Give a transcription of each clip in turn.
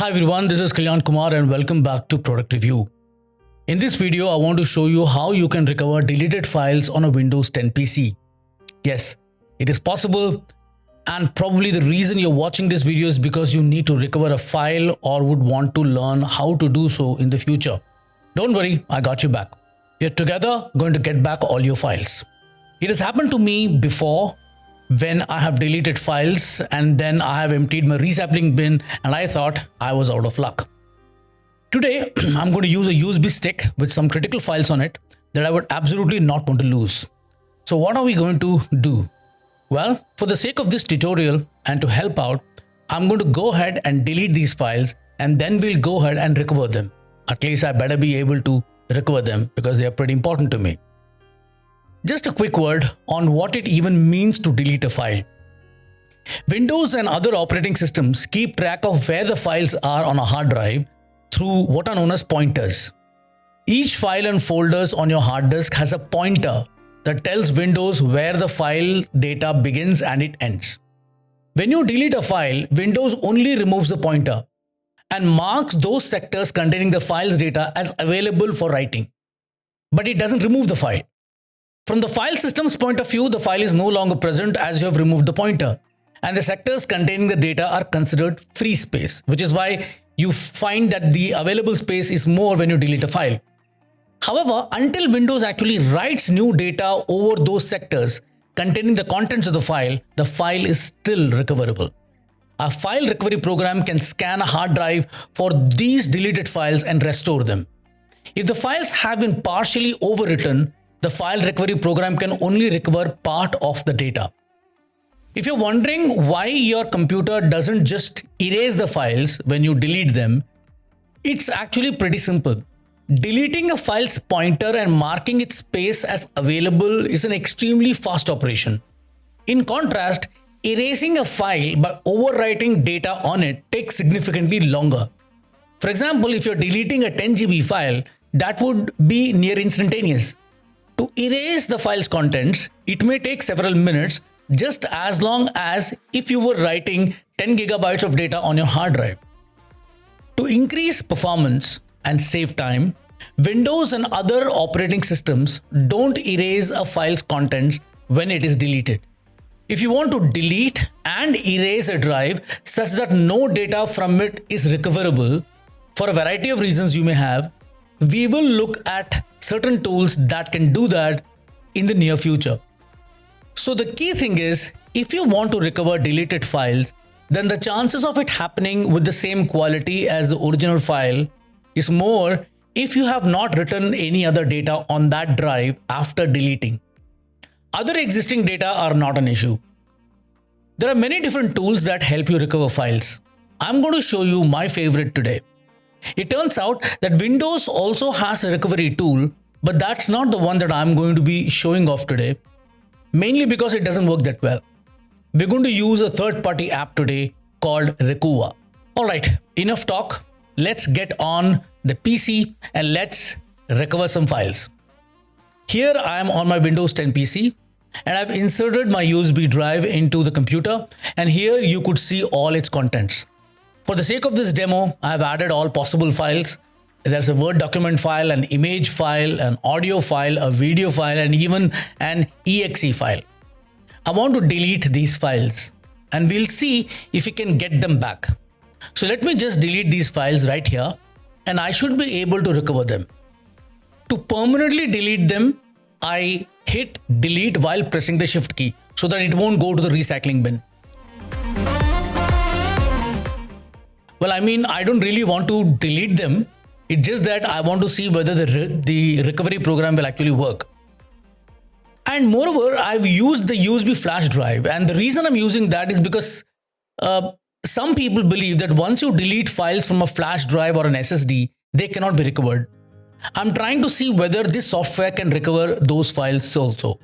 Hi everyone, this is Kalyan Kumar and welcome back to Product Review. In this video, I want to show you how you can recover deleted files on a Windows 10 PC. Yes, it is possible, and probably the reason you're watching this video is because you need to recover a file or would want to learn how to do so in the future. Don't worry, I got you back. We're together going to get back all your files. It has happened to me before when I have deleted files and then I have emptied my resampling bin and I thought I was out of luck. Today, I'm going to use a USB stick with some critical files on it that I would absolutely not want to lose. So what are we going to do? Well, for the sake of this tutorial and to help out, I'm going to go ahead and delete these files and then we'll go ahead and recover them. At least I better be able to recover them because they are pretty important to me. Just a quick word on what it even means to delete a file. Windows and other operating systems keep track of where the files are on a hard drive through what are known as pointers. Each file and folders on your hard disk has a pointer that tells Windows where the file data begins and it ends. When you delete a file, Windows only removes the pointer and marks those sectors containing the file's data as available for writing. But it doesn't remove the file. From the file system's point of view, the file is no longer present as you have removed the pointer, and the sectors containing the data are considered free space, which is why you find that the available space is more when you delete a file. However, until Windows actually writes new data over those sectors containing the contents of the file is still recoverable. A file recovery program can scan a hard drive for these deleted files and restore them. If the files have been partially overwritten, the file recovery program can only recover part of the data. If you're wondering why your computer doesn't just erase the files when you delete them, it's actually pretty simple. Deleting a file's pointer and marking its space as available is an extremely fast operation. In contrast, erasing a file by overwriting data on it takes significantly longer. For example, if you're deleting a 10 GB file, that would be near instantaneous. To erase the file's contents, it may take several minutes, just as long as if you were writing 10 gigabytes of data on your hard drive. To increase performance and save time, Windows and other operating systems don't erase a file's contents when it is deleted. If you want to delete and erase a drive such that no data from it is recoverable, for a variety of reasons you may have, we will look at certain tools that can do that in the near future. So the key thing is, if you want to recover deleted files, then the chances of it happening with the same quality as the original file is more if you have not written any other data on that drive after deleting. Other existing data are not an issue. There are many different tools that help you recover files. I'm going to show you my favorite today. It turns out that Windows also has a recovery tool, but that's not the one that I'm going to be showing off today, mainly because it doesn't work that well. We're going to use a third-party app today called Recuva. Alright, enough talk. Let's get on the PC and let's recover some files. Here I am on my Windows 10 PC and I've inserted my USB drive into the computer, and here you could see all its contents. For the sake of this demo, I have added all possible files. There's a Word document file, an image file, an audio file, a video file, and even an exe file. I want to delete these files and we'll see if we can get them back. So let me just delete these files right here and I should be able to recover them. To permanently delete them, I hit delete while pressing the shift key so that it won't go to the recycling bin. Well, I don't really want to delete them. It's just that I want to see whether the recovery program will actually work. And moreover, I've used the USB flash drive, and the reason I'm using that is because some people believe that once you delete files from a flash drive or an SSD, they cannot be recovered. I'm trying to see whether this software can recover those files also.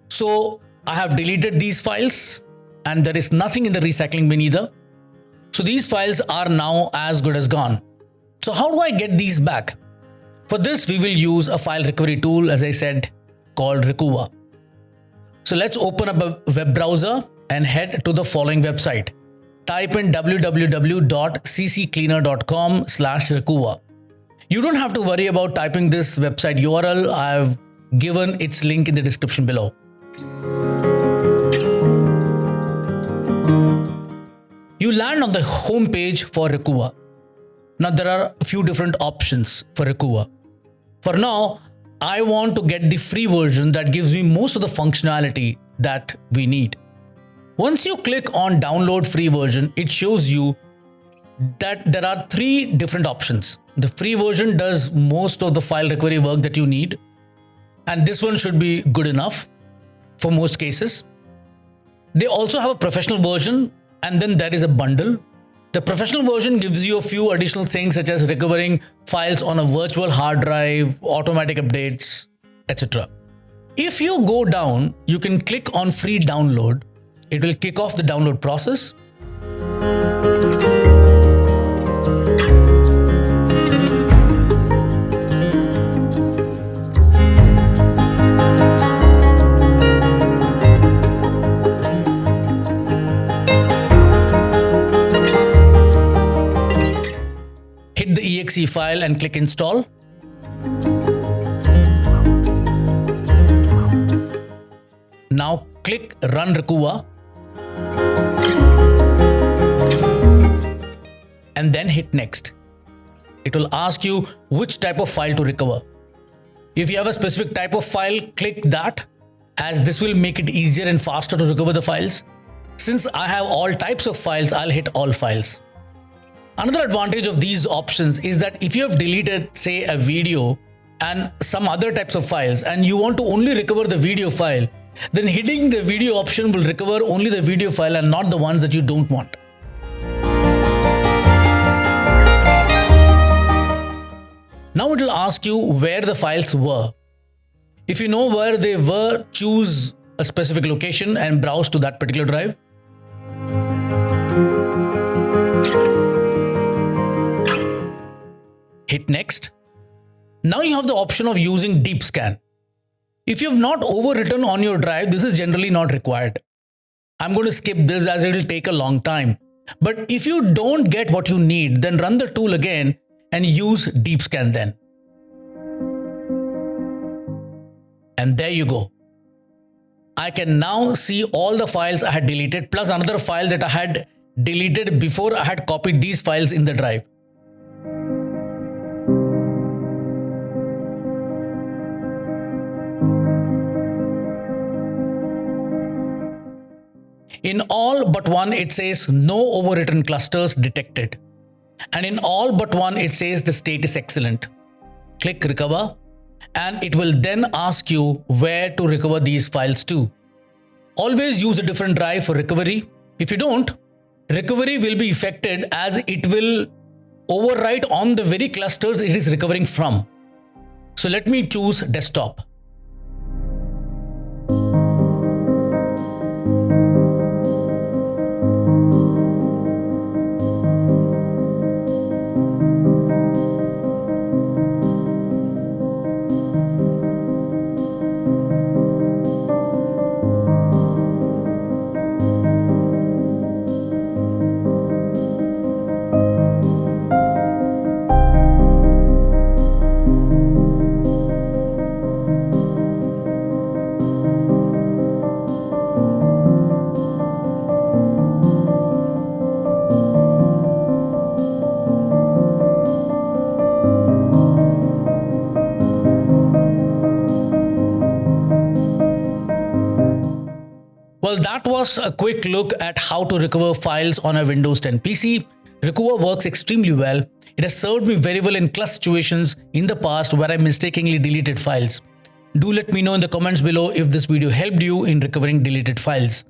So I have deleted these files and there is nothing in the recycling bin either. So these files are now as good as gone. So how do I get these back? For this, we will use a file recovery tool, as I said, called Recuva. So let's open up a web browser and head to the following website, type in www.cccleaner.com/Rekuva. You don't have to worry about typing this website URL. I've given its link in the description below. You land on the home page for Rekuva. Now there are a few different options for Rekuva. For now, I want to get the free version that gives me most of the functionality that we need. Once you click on download free version, it shows you that there are 3 different options. The free version does most of the file recovery work that you need, and this one should be good enough for most cases. They also have a professional version, and then there is a bundle. The professional version gives you a few additional things such as recovering files on a virtual hard drive, automatic updates, etc. If you go down, you can click on free download. It will kick off the download process. Hit the exe file and click install. Now click run Rekuva and then hit next. It will ask you which type of file to recover. If you have a specific type of file, click that, as this will make it easier and faster to recover the files. Since I have all types of files, I'll hit all files. Another advantage of these options is that if you have deleted, say, a video and some other types of files, and you want to only recover the video file, then hitting the video option will recover only the video file and not the ones that you don't want. Now it will ask you where the files were. If you know where they were, choose a specific location and browse to that particular drive. Hit next. Now you have the option of using deep scan. If you have not overwritten on your drive, this is generally not required. I'm going to skip this as it will take a long time. But if you don't get what you need, then run the tool again and use deep scan then. And there you go. I can now see all the files I had deleted plus another file that I had deleted before I had copied these files in the drive. In all but one, it says no overwritten clusters detected. And in all but one, it says the state is excellent. Click recover, and it will then ask you where to recover these files to. Always use a different drive for recovery. If you don't, recovery will be affected as it will overwrite on the very clusters it is recovering from. So let me choose desktop. Well, that was a quick look at how to recover files on a Windows 10 PC. Rekuva works extremely well. It has served me very well in clutch situations in the past where I mistakenly deleted files. Do let me know in the comments below if this video helped you in recovering deleted files.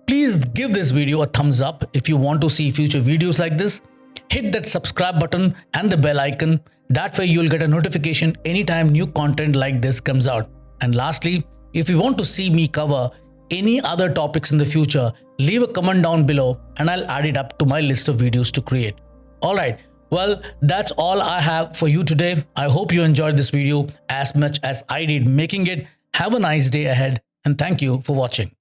Please give this video a thumbs up if you want to see future videos like this. Hit that subscribe button and the bell icon. That way you'll get a notification anytime new content like this comes out. And lastly, if you want to see me cover any other topics in the future, leave a comment down below and I'll add it up to my list of videos to create. Alright, well, that's all I have for you today. I hope you enjoyed this video as much as I did making it. Have a nice day ahead and thank you for watching.